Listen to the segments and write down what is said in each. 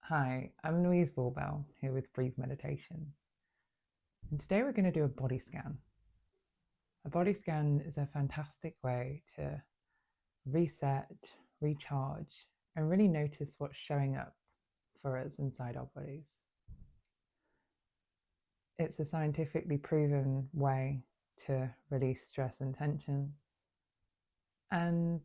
Hi, I'm Louise Vorbel here with Breathe Meditation. And today we're going to do a body scan. A body scan is a fantastic way to reset, recharge, and really notice what's showing up for us inside our bodies. It's a scientifically proven way to release stress and tension. And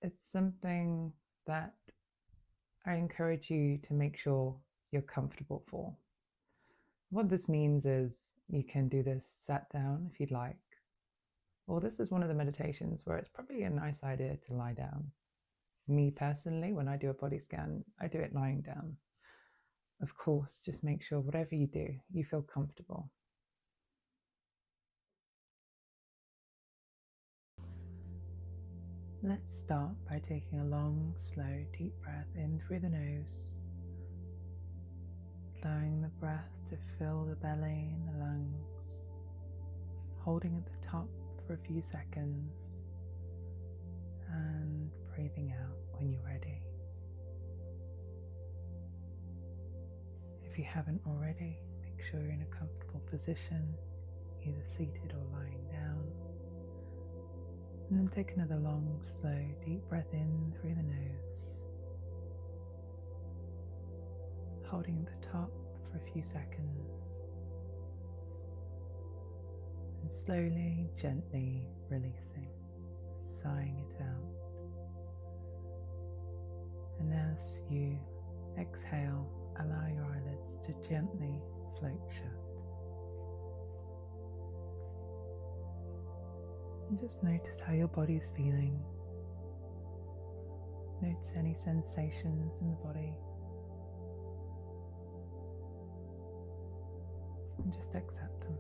it's something that I encourage you to make sure you're comfortable for. What this means is you can do this sat down if you'd like, or this is one of the meditations where it's probably a nice idea to lie down. Me personally, when I do a body scan, I do it lying down. Of course, just make sure whatever you do, you feel comfortable. Let's start by taking a long, slow, deep breath in through the nose, allowing the breath to fill the belly and the lungs, holding at the top for a few seconds, and breathing out when you're ready. If you haven't already, make sure you're in a comfortable position, either seated or lying down. And then take another long, slow, deep breath in through the nose, holding at the top for a few seconds, and slowly, gently releasing, sighing it out. And as you exhale, allow your eyelids to gently float shut. And just notice how your body is feeling. Notice any sensations in the body. And just accept them.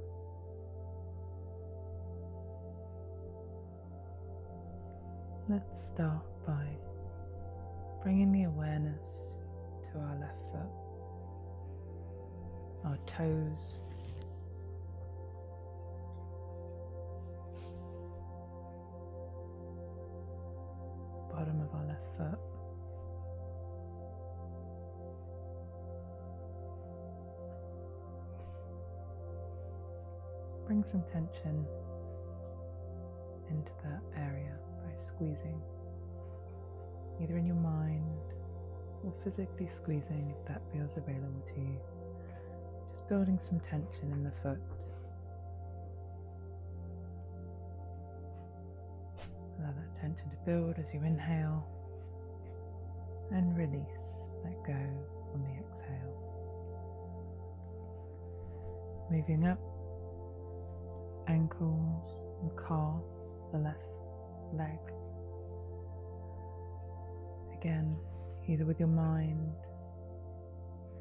Let's start by bringing the awareness to our left foot, our toes, bottom of our left foot, bring some tension into that area by squeezing, either in your mind or physically squeezing if that feels available to you. Just building some tension in the foot. Allow that tension to build as you inhale and release, let go on the exhale. Moving up, ankles, the calf, the left leg. Again, either with your mind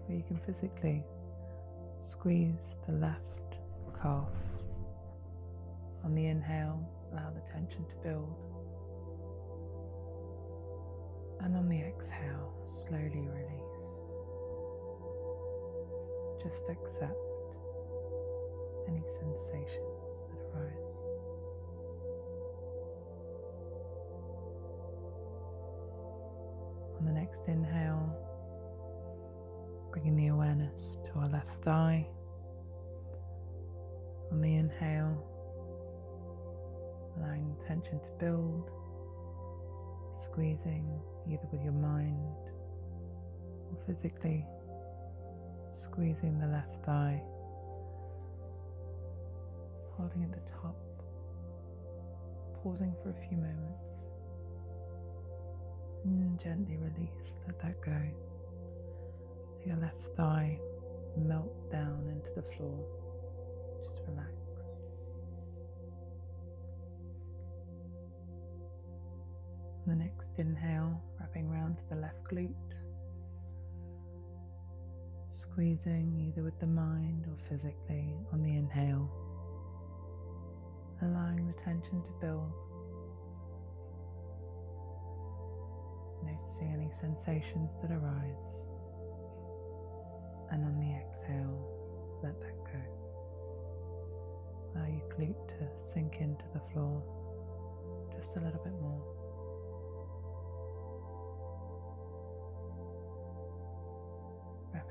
or you can physically squeeze the left calf. On the inhale, allow the tension to build. And on the exhale, slowly release. Just accept any sensations that arise. On the next inhale, bringing the awareness to our left thigh. On the inhale, allowing the tension to build, squeezing either with your mind or physically squeezing the left thigh, holding at the top, pausing for a few moments, and gently release, let that go. Let your left thigh melt down into the floor, just relax. On the next inhale, wrapping around to the left glute, squeezing either with the mind or physically on the inhale, allowing the tension to build, noticing any sensations that arise, and on the exhale, let that go. Allow your glute to sink into the floor just a little bit more.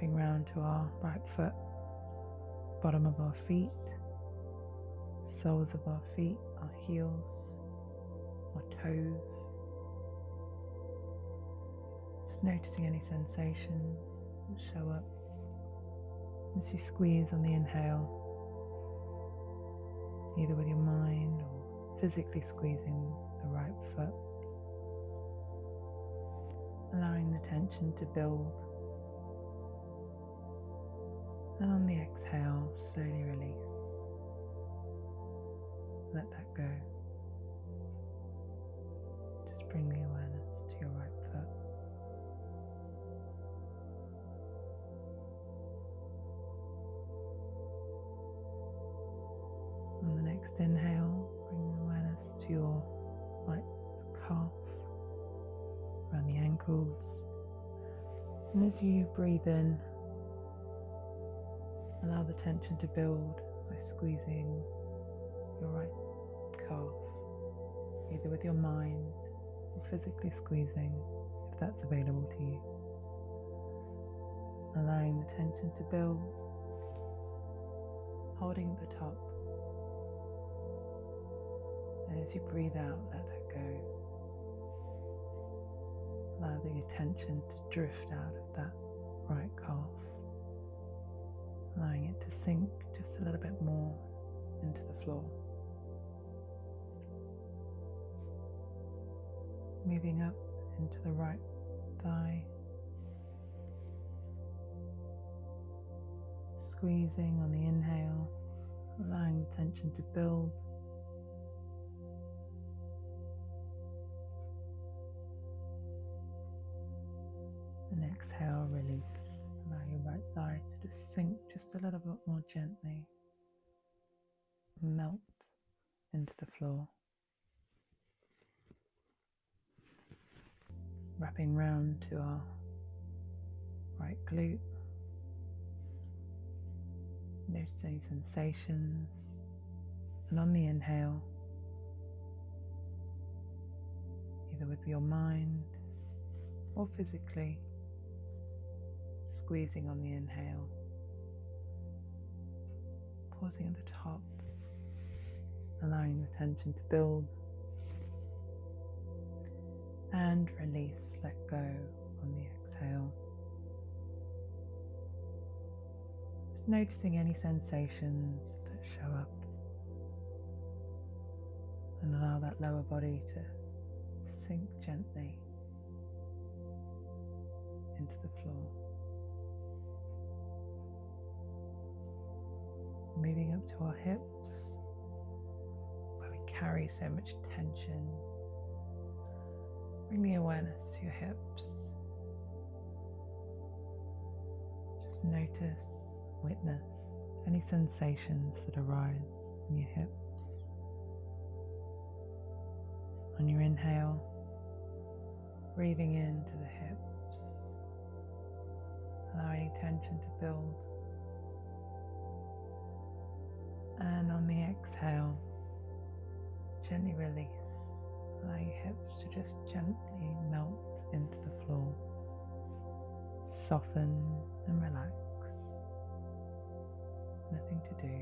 wrapping round to our right foot, bottom of our feet, soles of our feet, our heels, our toes. Just noticing any sensations that show up as you squeeze on the inhale, either with your mind or physically squeezing the right foot, allowing the tension to build. And on the exhale, slowly release. Let that go. Just bring the awareness to your right foot. On the next inhale, bring the awareness to your right calf, around the ankles. And as you breathe in, allow the tension to build by squeezing your right calf, either with your mind or physically squeezing, if that's available to you. Allowing the tension to build, holding at the top. And as you breathe out, let that go. Allow the attention to drift out of that right calf, allowing it to sink just a little bit more into the floor. Moving up into the right thigh, squeezing on the inhale, allowing the tension to build. And exhale, release. Allow your right thigh to just sink just a little bit more gently, melt into the floor. Wrapping round to our right glute. Notice any sensations. And on the inhale, either with your mind or physically, squeezing on the inhale, pausing at the top, allowing the tension to build, and release, let go on the exhale. Just noticing any sensations that show up, and allow that lower body to sink gently into the floor. Moving up to our hips, where we carry so much tension. Bring the awareness to your hips. Just notice, witness any sensations that arise in your hips. On your inhale, breathing into the hips, allow any tension to build. And on the exhale, gently release. Allow your hips to just gently melt into the floor. Soften and relax. Nothing to do.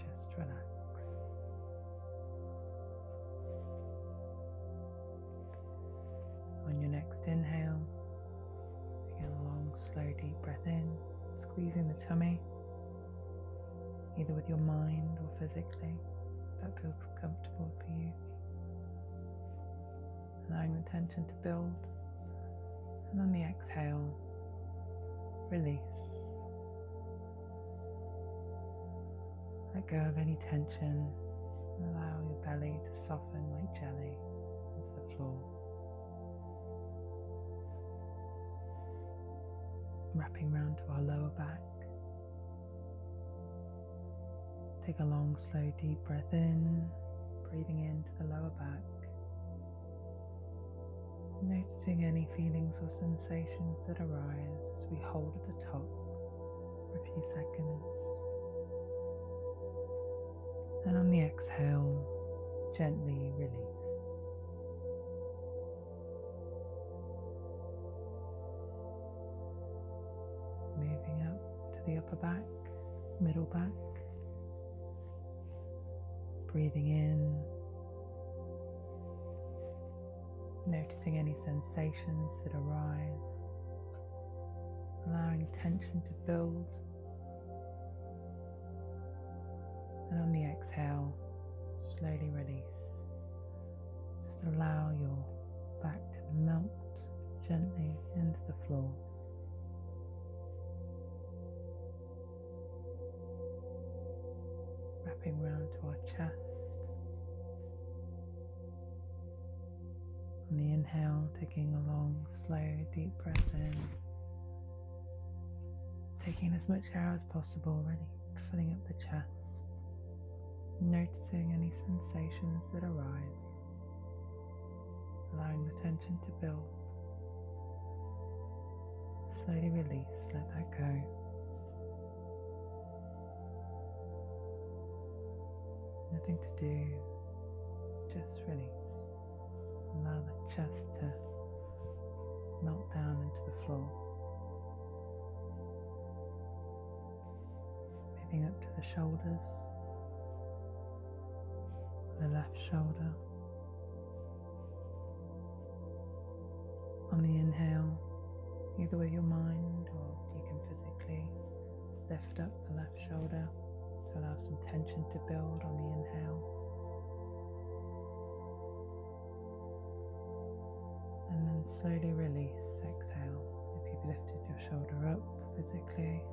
Just relax. On your next inhale, begin a long, slow, deep breath in, squeezing the tummy, either with your mind or physically, if that feels comfortable for you. Allowing the tension to build, and on the exhale, release. Let go of any tension, and allow your belly to soften like jelly into the floor. Wrapping round to our lower back. Take a long, slow, deep breath in, breathing into the lower back. Noticing any feelings or sensations that arise as we hold at the top for a few seconds. And on the exhale, gently release. upper back, middle back. Breathing in, noticing any sensations that arise, allowing tension to build, and on the exhale, slowly release. Just allow your back to melt gently into the floor. Wrapping round to our chest. On the inhale, taking a long, slow, deep breath in. Taking as much air as possible, really filling up the chest. Noticing any sensations that arise. Allowing the tension to build. Slowly release, let that go. Nothing to do, just release. Allow the chest to melt down into the floor. Moving up to the shoulders, the left shoulder. On the inhale, either with your mind or you can physically lift up the left shoulder to allow some tension to build on the inhale. And then slowly release, exhale. If you've lifted your shoulder up physically,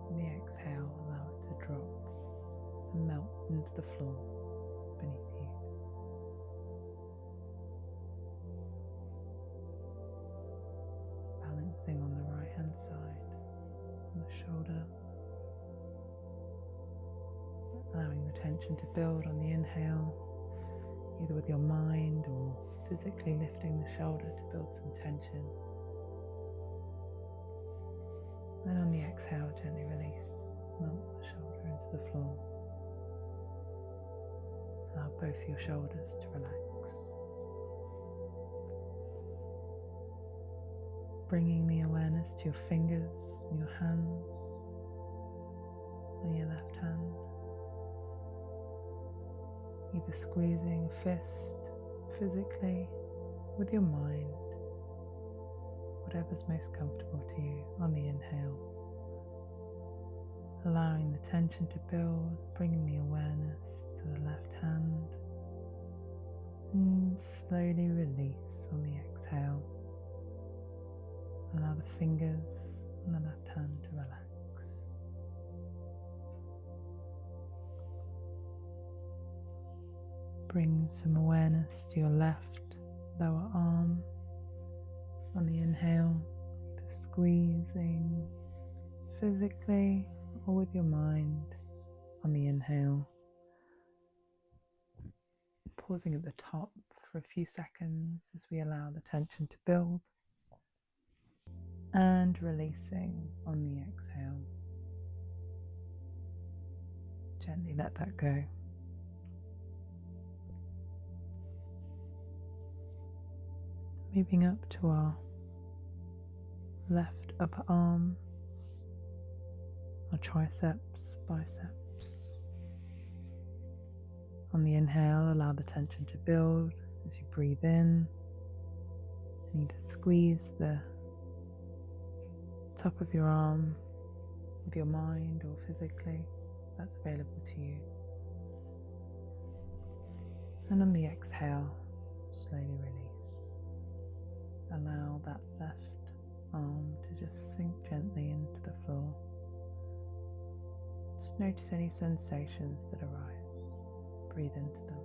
on the exhale, allow it to drop and melt into the floor beneath you. Balancing on the right hand side, on the shoulder. Allowing the tension to build on the inhale, either with your mind or physically lifting the shoulder to build some tension. And on the exhale, gently release, melt the shoulder into the floor. Allow both your shoulders to relax. Bringing the awareness to your fingers and your hands on your left hand. Either squeezing a fist physically with your mind, whatever's most comfortable to you on the inhale. Allowing the tension to build, bringing the awareness to the left hand, and slowly release on the exhale. Allow the fingers on the left hand to relax. Bring some awareness to your left lower arm on the inhale, either squeezing physically or with your mind on the inhale. Pausing at the top for a few seconds as we allow the tension to build and releasing on the exhale. Gently let that go. Moving up to our left upper arm, our triceps, biceps. On the inhale, allow the tension to build as you breathe in. You need to squeeze the top of your arm with your mind or physically, that's available to you. And on the exhale, slowly release. Allow that left arm to just sink gently into the floor. Just notice any sensations that arise. Breathe into them.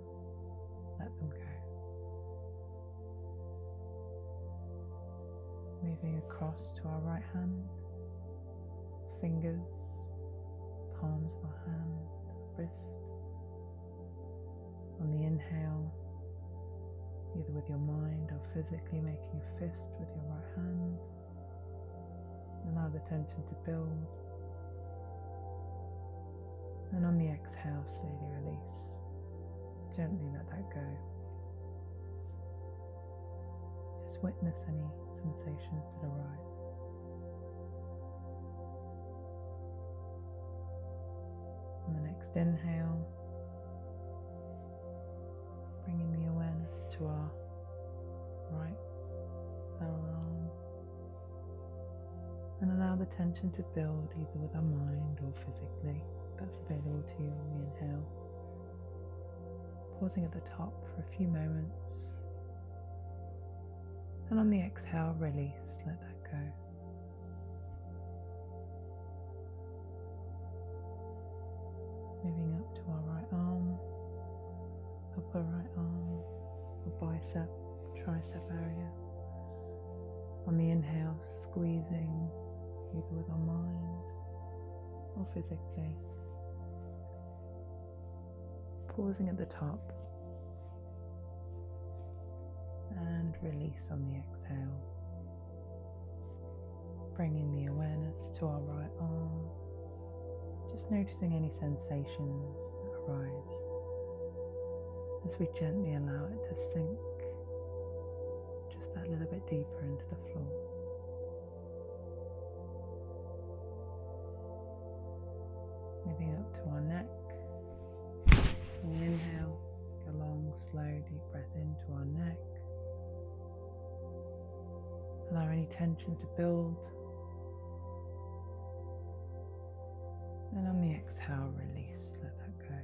Let them go. Moving across to our right hand. Fingers, palms of our hand, wrist. On the inhale, either with your mind or physically making a fist with your right hand. Allow the tension to build. And on the exhale, slowly release. Gently let that go. Just witness any sensations that arise. next inhale, bringing the awareness to our right lower arm, and allow the tension to build either with our mind or physically. That's available to you on the inhale. Pausing at the top for a few moments, and on the exhale, release, let that go. Moving up to our right arm, upper right arm, or bicep, tricep area. On the inhale, squeezing either with our mind or physically. Pausing at the top and release on the exhale. Bringing the awareness to our right arm, just noticing any sensations that arise as we gently allow it to sink just that little bit deeper into the floor. Moving up to our neck. Inhale, take a long, slow, deep breath into our neck. Allow any tension to build. And on the exhale, release, let that go.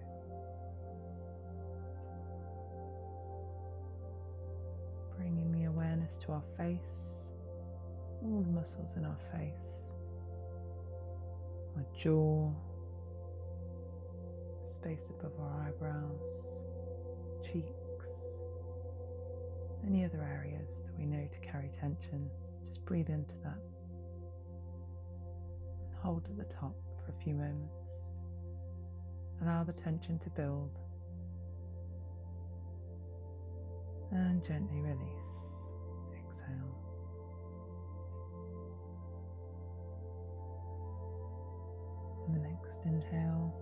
Bringing the awareness to our face, all the muscles in our face, our jaw, space above our eyebrows, cheeks, any other areas that we know to carry tension. Just breathe into that. Hold at the top for a few moments. Allow the tension to build and gently release. Exhale. And the next inhale,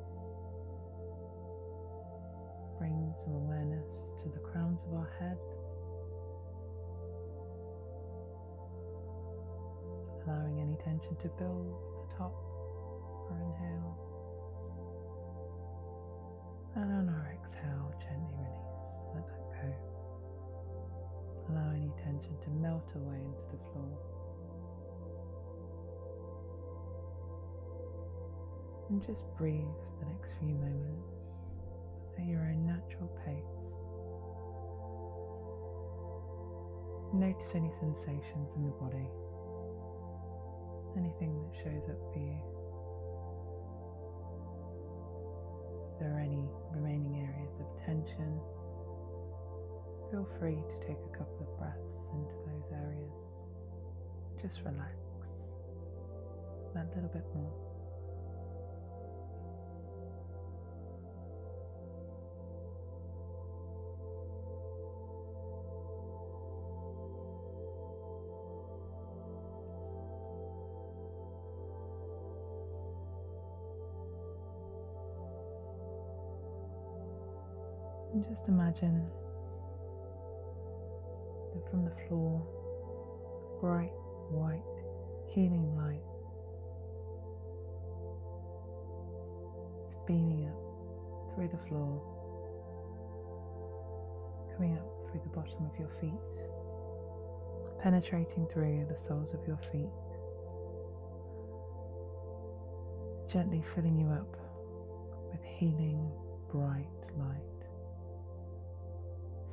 bring some awareness to the crowns of our head, allowing any tension to build at the top for inhale, and on our exhale, gently release, let that go. Allow any tension to melt away into the floor, and just breathe the next few moments at your own natural pace. Notice any sensations in the body, anything that shows up for you. If there are any remaining areas of tension, feel free to take a couple of breaths into those areas. Just relax that little bit more. And just imagine that from the floor, bright white healing light is beaming up through the floor, coming up through the bottom of your feet, penetrating through the soles of your feet, gently filling you up with healing bright light.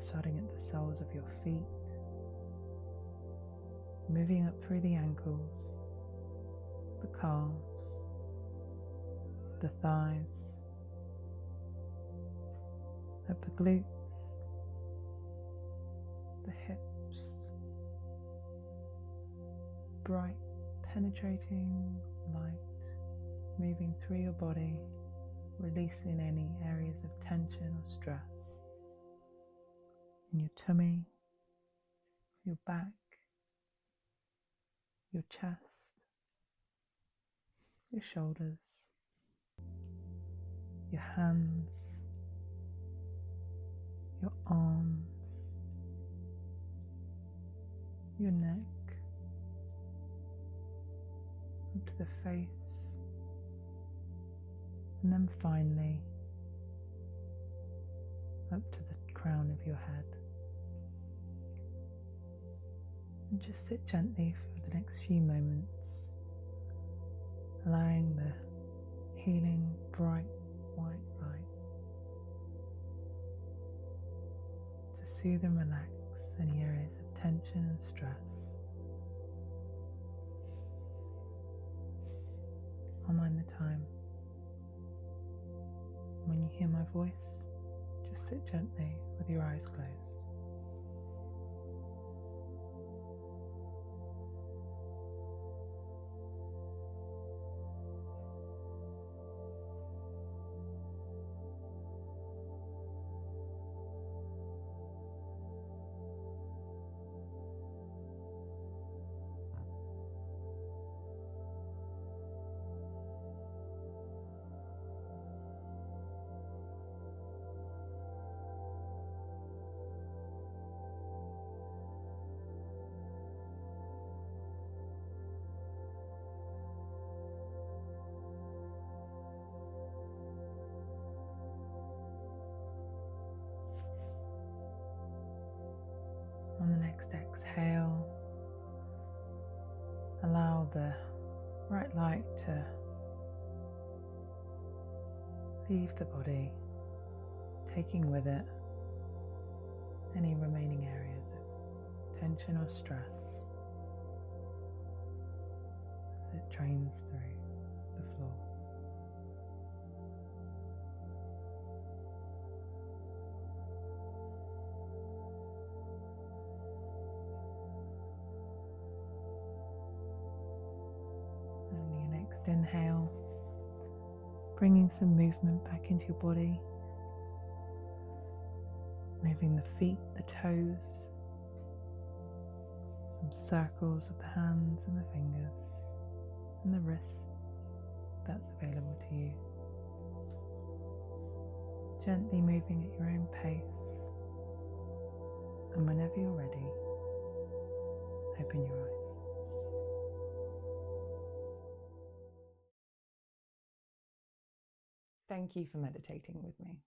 Starting at the soles of your feet, moving up through the ankles, the calves, the thighs, up the glutes, the hips, bright penetrating light moving through your body, releasing any areas of tension or stress in your tummy, your back, your chest, your shoulders, your hands, your arms, your neck, up to the face, and then finally up to the crown of your head. And just sit gently for the next few moments, allowing the healing bright white light to soothe and relax any areas of tension and stress. I'll mind the time. When you hear my voice, just sit gently with your eyes closed. On the next exhale, allow the bright light to leave the body, taking with it any remaining areas of tension or stress as it drains through the floor. On your next inhale, bringing some movement back into your body, moving the feet, the toes, some circles of the hands and the fingers and the wrists, if that's available to you. Gently moving at your own pace, and whenever you're ready, open your eyes. Thank you for meditating with me.